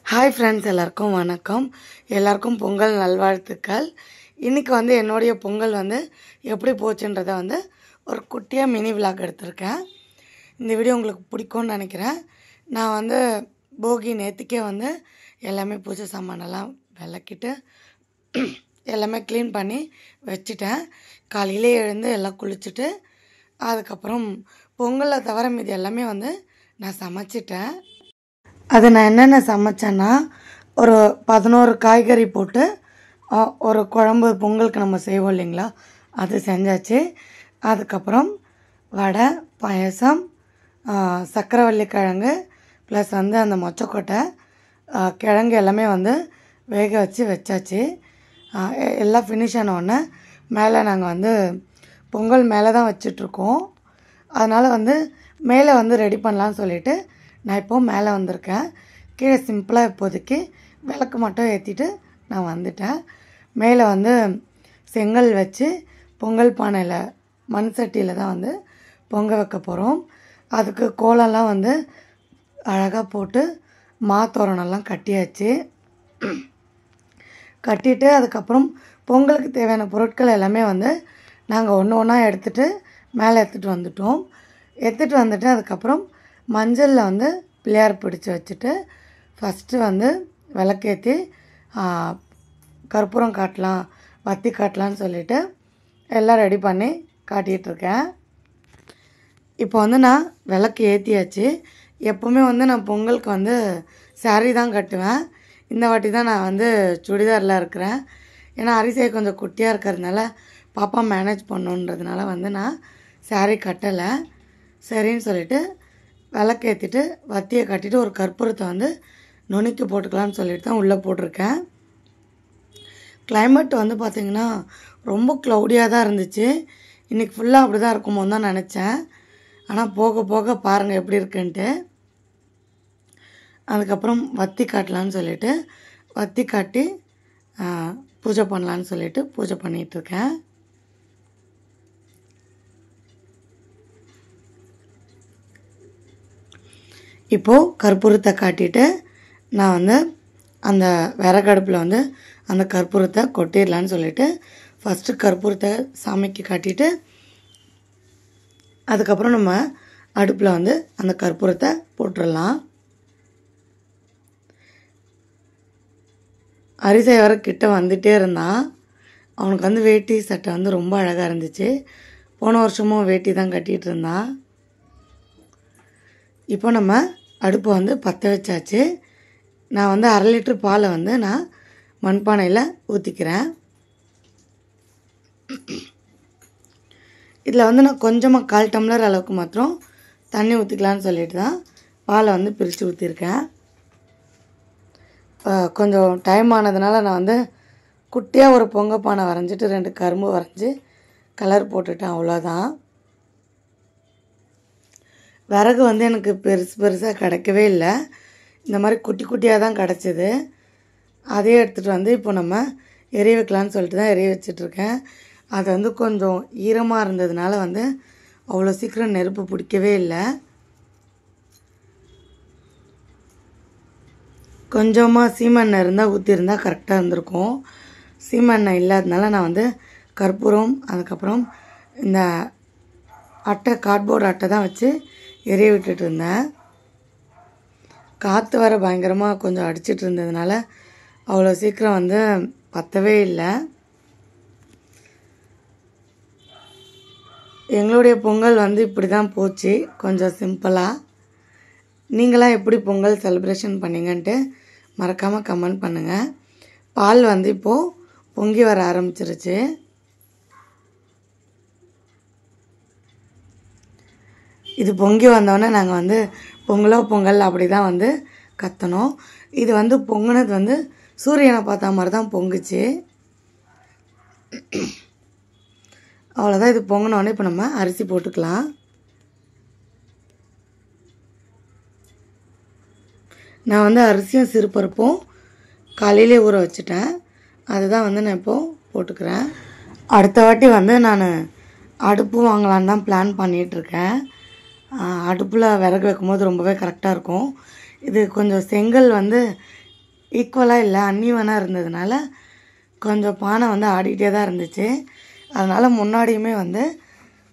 Hi friends, எல்லாருக்கும் வணக்கம். எல்லாருக்கும் பொங்கல் நல்வாழ்த்துக்கள். இன்றைக்கி வந்து என்னுடைய பொங்கல் வந்து எப்படி போச்சுன்றதை வந்து ஒரு குட்டியாக மினி விலாக் எடுத்திருக்கேன். இந்த வீடியோ உங்களுக்கு பிடிக்கும்னு நினைக்கிறேன். நான் வந்து போகி நேற்றுக்கே வந்து எல்லாமே பூஜை சாமானெல்லாம் விளக்கிட்டு எல்லாமே க்ளீன் பண்ணி வச்சுட்டேன். காலையிலே எழுந்து எல்லாம் குளிச்சுட்டு அதுக்கப்புறம் பொங்கலை தவிர மீது எல்லாமே வந்து நான் சமைச்சிட்டேன். அது நான் என்னென்ன சமைச்சேன்னா, ஒரு 11 காய்கறி போட்டு ஒரு குழம்பு பொங்கலுக்கு நம்ம செய்வோம் இல்லைங்களா, அது செஞ்சாச்சு. அதுக்கப்புறம் வடை, பாயசம், சக்கரவள்ளி கிழங்கு ப்ளஸ் வந்து அந்த மொச்சக்கொட்டை கிழங்கு எல்லாமே வந்து வேக வச்சாச்சு. எல்லாம் ஃபினிஷ் ஆனோடனே மேலே நாங்கள் வந்து பொங்கல் மேலே தான் வச்சிட்ருக்கோம். அதனால் வந்து மேலே வந்து ரெடி பண்ணலான்னு சொல்லிவிட்டு நான் இப்போது மேலே வந்திருக்கேன். கீழே சிம்பிளாக இப்போதைக்கு விளக்கு மட்டும் ஏற்றிட்டு நான் வந்துட்டேன். மேலே வந்து செங்கல் வச்சு பொங்கல் பானையில் மண் சட்டியில் தான் வந்து பொங்க வைக்க போகிறோம். அதுக்கு கோலம்லாம் வந்து அழகாக போட்டு மாத்தோரணம்லாம் கட்டியாச்சு. கட்டிட்டு அதுக்கப்புறம் பொங்கலுக்கு தேவையான பொருட்கள் எல்லாமே வந்து நாங்கள் ஒன்று ஒன்றா எடுத்துகிட்டு மேலே எடுத்துகிட்டு வந்துட்டு அதுக்கப்புறம் மஞ்சளில் வந்து பிள்ளையார் பிடிச்சி வச்சுட்டு ஃபஸ்ட்டு வந்து விளக்கேற்றி கற்பூரம் காட்டலாம், வத்தி காட்டலான்னு சொல்லிவிட்டு எல்லாம் ரெடி பண்ணி காட்டிகிட்ருக்கேன். இப்போ வந்து நான் விளக்கு ஏற்றியாச்சு. எப்போவுமே வந்து நான் பொங்கலுக்கு வந்து சாரீ தான் கட்டுவேன். இந்த வாட்டி தான் நான் வந்து சுடிதாரில் இருக்கிறேன். ஏன்னா அரிசியை கொஞ்சம் குட்டியாக இருக்கிறதுனால பாப்பா மேனேஜ் பண்ணுன்றதுனால வந்து நான் சாரீ கட்டலை. சரின்னு சொல்லிவிட்டு விளக்கு ஏற்றிட்டு வத்தியை கட்டிட்டு ஒரு கற்பூரத்தை வந்து நுணுக்கி போட்டுக்கலான்னு சொல்லிட்டு தான் உள்ளே போட்டிருக்கேன். கிளைமேட் வந்து பார்த்திங்கன்னா ரொம்ப க்ளவுடியாக தான் இருந்துச்சு. இன்றைக்கி ஃபுல்லாக அப்படி தான் இருக்குமோன்னு தான் நினச்சேன். ஆனால் போக போக பாருங்கள் எப்படி இருக்குன்ட்டு. அதுக்கப்புறம் வத்தி காட்டலான்னு சொல்லிவிட்டு வத்தி காட்டி பூஜை பண்ணலான்னு சொல்லிவிட்டு பூஜை பண்ணிகிட்ருக்கேன். இப்போது கற்பூரத்தை காட்டிட்டு நான் வந்து அந்த விறகடுப்பில் வந்து அந்த கற்பூரத்தை கொட்டிடலான்னு சொல்லிவிட்டு ஃபஸ்ட்டு கற்பூரத்தை சாமிக்கு காட்டிட்டு அதுக்கப்புறம் நம்ம அடுப்பில் வந்து அந்த கற்பூரத்தை போட்டுடலாம். அரிசி வர கிட்ட வந்துகிட்டே இருந்தான். அவனுக்கு வந்து வேட்டி சட்டை வந்து ரொம்ப அழகாக இருந்துச்சு. போன வருஷமும் வேட்டி தான் கட்டிகிட்டு இருந்தான். இப்போ நம்ம அடுப்பை வந்து பற்ற வச்சாச்சு. நான் வந்து 1/2 லிட்டர் பாலை வந்து நான் மண்பானையில் ஊற்றிக்கிறேன். இதில் வந்து நான் கொஞ்சமாக 1/4 டம்ளர் அளவுக்கு மாத்திரம் தண்ணி ஊற்றிக்கலான்னு சொல்லிட்டு தான் பாலை வந்து பிரித்து ஊற்றிருக்கேன். கொஞ்சம் டைம் ஆனதுனால நான் வந்து குட்டியாக ஒரு பொங்க பானை வரைஞ்சிட்டு 2 கரும்பு வரைஞ்சி கலர் போட்டுட்டேன், அவ்வளோதான். விறகு வந்து எனக்கு பெருசாக கிடைக்கவே இல்லை. இந்த மாதிரி குட்டி குட்டியாக தான் கிடச்சிது. அதையே எடுத்துகிட்டு வந்து இப்போ நம்ம எரிய வைக்கலான்னு சொல்லிட்டு தான் எரிய வச்சிட்ருக்கேன். அது வந்து கொஞ்சம் ஈரமாக இருந்ததுனால வந்து அவ்வளோ சீக்கிரம் நெருப்பு பிடிக்கவே இல்லை. கொஞ்சமாக சீமெண்ணெய் இருந்தால் ஊற்றிருந்தால் கரெக்டாக இருந்திருக்கும். சீமெண்ணெய் இல்லாததுனால நான் வந்து கற்பூரம் அதுக்கப்புறம் இந்த அட்டை, கார்ட்போர்டு அட்டை தான் வச்சு எரிய விட்டுட்டு இருந்தேன். காற்று வர பயங்கரமாக கொஞ்சம் அடிச்சிட்டு இருந்ததுனால அவ்வளோ சீக்கிரம் வந்து பற்றவே இல்லை. எங்களுடைய பொங்கல் வந்து இப்படி தான் போச்சு, கொஞ்சம் சிம்பிளாக. நீங்களாம் எப்படி பொங்கல் செலிப்ரேஷன் பண்ணிங்கன்ட்டு மறக்காமல் கமெண்ட் பண்ணுங்கள். பால் வந்து இப்போது பொங்கி வர ஆரம்பிச்சிருச்சு. இது பொங்கி வந்தோடனே நாங்கள் வந்து பொங்கலோ பொங்கல் அப்படி தான் வந்து கத்தணும். இது வந்து பொங்கினது வந்து சூரியனை பார்த்த மாதிரி தான் பொங்குச்சு. அவ்வளோதான். இது பொங்கினோடனே இப்போ நம்ம அரிசி போட்டுக்கலாம். நான் வந்து அரிசியும் சிறுபருப்பும் காலையிலே ஊற வச்சுட்டேன். அதுதான் வந்து நான் இப்போது போட்டுக்கிறேன். அடுத்த வாட்டி வந்து நான் அடுப்பு வாங்கலான்னு தான் பிளான் பண்ணிகிட்ருக்கேன். அடுப்பில் விறகு வைக்கும்போது ரொம்பவே கரெக்டாக இருக்கும். இது கொஞ்சம் செங்கல் வந்து ஈக்குவலாக இல்லை, அன்னிவனாக இருந்ததுனால கொஞ்சம் பானை வந்து ஆடிக்கிட்டே தான் இருந்துச்சு. அதனால் முன்னாடியுமே வந்து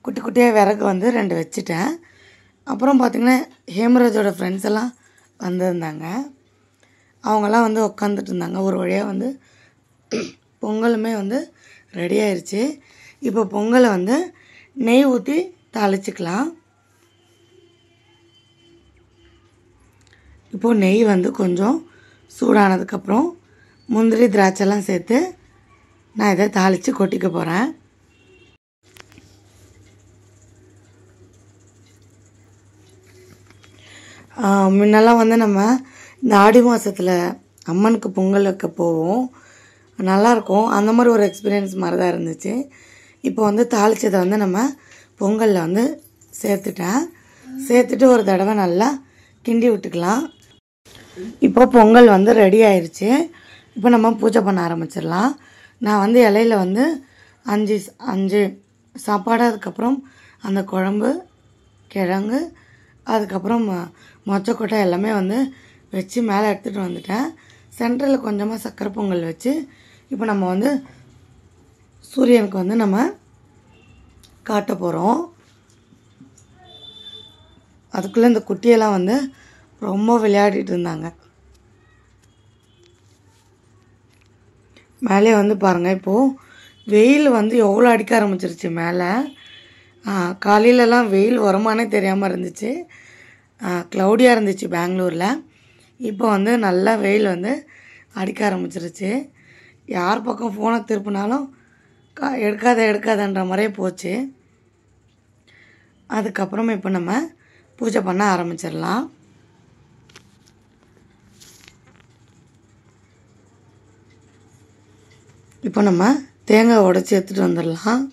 குட்டி குட்டியாக விறகு வந்து 2 வச்சுட்டேன். அப்புறம் பார்த்திங்கன்னா ஹேமராஜோட ஃப்ரெண்ட்ஸ் எல்லாம் வந்திருந்தாங்க. அவங்கெல்லாம் வந்து உட்காந்துட்டு இருந்தாங்க. ஒரு வழியாக வந்து பொங்கலுமே வந்து ரெடி ஆயிடுச்சு. இப்போ பொங்கலை வந்து நெய் ஊற்றி தாளிச்சிக்கலாம். இப்போது நெய் வந்து கொஞ்சம் சூடானதுக்கப்புறம் முந்திரி திராட்சைலாம் சேர்த்து நான் இதை தாளித்து கொட்டிக்க போகிறேன். முன்னெல்லாம் வந்து நம்ம இந்த ஆடி மாதத்தில் அம்மனுக்கு பொங்கல் வைக்க போவோம், நல்லாயிருக்கும். அந்த மாதிரி ஒரு எக்ஸ்பீரியன்ஸ் மாதிரி தான் இருந்துச்சு. இப்போ வந்து தாளித்ததை வந்து நம்ம பொங்கலில் வந்து சேர்த்துட்டு ஒரு தடவை நல்லா கிண்டி விட்டுக்கலாம். இப்போ பொங்கல் வந்து ரெடி ஆயிடுச்சு. இப்போ நம்ம பூஜை பண்ண ஆரம்பிச்சிடலாம். நான் வந்து இலையில் வந்து 5 சாப்பாடு, அதுக்கப்புறம் அந்த குழம்பு, கிழங்கு, அதுக்கப்புறம் மொச்சக்கொட்டை எல்லாமே வந்து வச்சு மேலே எடுத்துகிட்டு வந்துட்டேன். சென்டரில் கொஞ்சமாக சக்கரை பொங்கல் வச்சு இப்போ நம்ம வந்து சூரியனுக்கு வந்து நம்ம காட்ட போகிறோம். அதுக்குள்ளே இந்த குட்டியெல்லாம் வந்து ரொம்ப விளையாடிட்டு இருந்தாங்க. மேலே வந்து பாருங்கள், இப்போது வெயில் வந்து எவ்வளோ அடிக்க ஆரம்பிச்சிருச்சு மேலே. காலையிலலாம் வெயில் வருமானே தெரியாமல் இருந்துச்சு. க்ளவுடியாக இருந்துச்சு பெங்களூரில். இப்போ வந்து நல்லா வெயில் வந்து அடிக்க ஆரம்பிச்சிருச்சு. யார் பக்கம் ஃபோனை திருப்பினாலும் எடுக்காதன்ற மாதிரியே போச்சு. அதுக்கப்புறம் இப்போ நம்ம பூஜை பண்ண ஆரம்பிச்சிடலாம். இப்போ நம்ம தேங்காய் உடைச்சி எடுத்துகிட்டு வந்துடலாம்.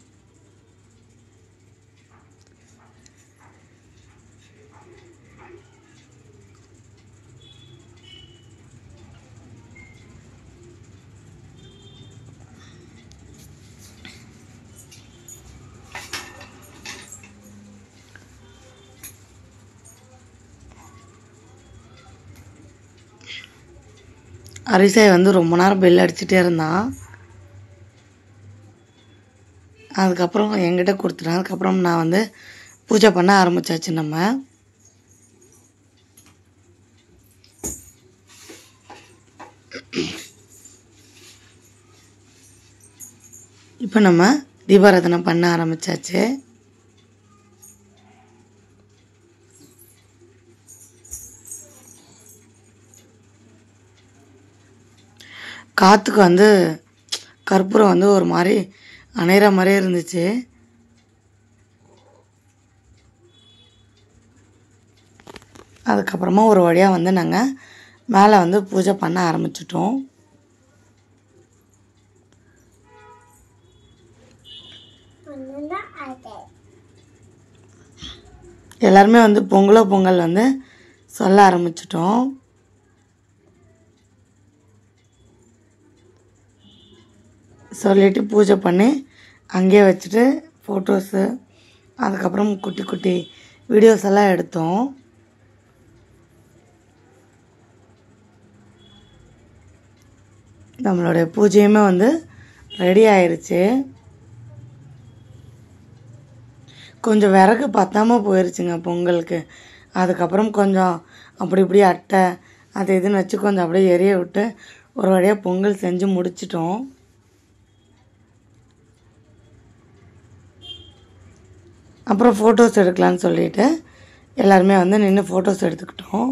அரிசாய் வந்து ரொம்ப நேரம் பெல் அடிச்சுட்டே இருந்தான். அதுக்கப்புறம் என்கிட்ட கொடுத்துட்டேன். அதுக்கப்புறம் நான் வந்து பூஜை பண்ண ஆரம்பித்தாச்சு. நம்ம இப்போ நம்ம தீபாராதனை பண்ண ஆரம்பித்தாச்சு. காற்றுக்கு வந்து கற்பூரம் வந்து ஒரு மாதிரி அணையிற மாதிரியே இருந்துச்சு. அதுக்கப்புறமா ஒரு வழியாக வந்து நாங்கள் மேலே வந்து பூஜை பண்ண ஆரம்பிச்சிட்டோம். எல்லாருமே வந்து பொங்கல் வந்து சொல்ல ஆரம்பிச்சிட்டோம். சொல்லிவிட்டு பூஜை பண்ணி அங்கேயே வச்சுட்டு ஃபோட்டோஸு, அதுக்கப்புறம் குட்டி குட்டி வீடியோஸ் எல்லாம் எடுத்தோம். நம்மளுடைய பூஜையுமே வந்து ரெடி ஆயிடுச்சு. கொஞ்சம் விறகு பத்தாமல் போயிடுச்சுங்க பொங்கலுக்கு. அதுக்கப்புறம் கொஞ்சம் அப்படி இப்படி அட்டை அது இதுன்னு வச்சு கொஞ்சம் அப்படியே எரிய விட்டு ஒரு வழியாக பொங்கல் செஞ்சு முடிச்சிட்டோம். அப்புறம் ஃபோட்டோஸ் எடுக்கலான்னு சொல்லிட்டு எல்லாருமே வந்து நின்று ஃபோட்டோஸ் எடுத்துக்கிட்டோம்.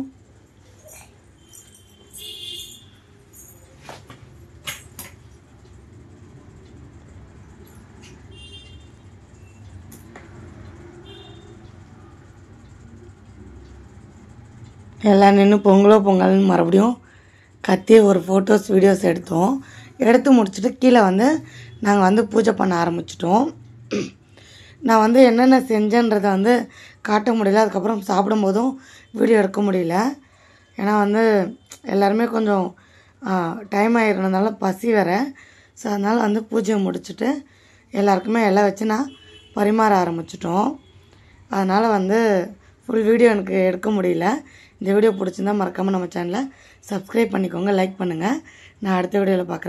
எல்லாம் நின்று பொங்கல்னு மறுபடியும் கத்தி ஒரு ஃபோட்டோஸ் வீடியோஸ் எடுத்து முடிச்சுட்டு கீழே வந்து நாங்கள் வந்து பூஜை பண்ண ஆரம்பிச்சிட்டோம். நான் வந்து என்னென்ன செஞ்சேன்றதை வந்து காட்ட முடியல. அதுக்கப்புறம் சாப்பிடும்போதும் வீடியோ எடுக்க முடியல. ஏன்னா வந்து எல்லாருமே கொஞ்சம் டைம் ஆகிருந்தனால பசி வேறு. ஸோ அதனால் வந்து பூஜையை முடிச்சுட்டு எல்லாருக்குமே எல்லாம் வச்சு நான் பரிமாற ஆரம்பிச்சிட்டோம். அதனால் வந்து ஃபுல் வீடியோ எனக்கு எடுக்க முடியல. இந்த வீடியோ பிடிச்சிருந்தா மறக்காமல் நம்ம சேனலை சப்ஸ்கிரைப் பண்ணிக்கோங்க, லைக் பண்ணுங்கள். நான் அடுத்த வீடியோவில் பார்க்குறேன்.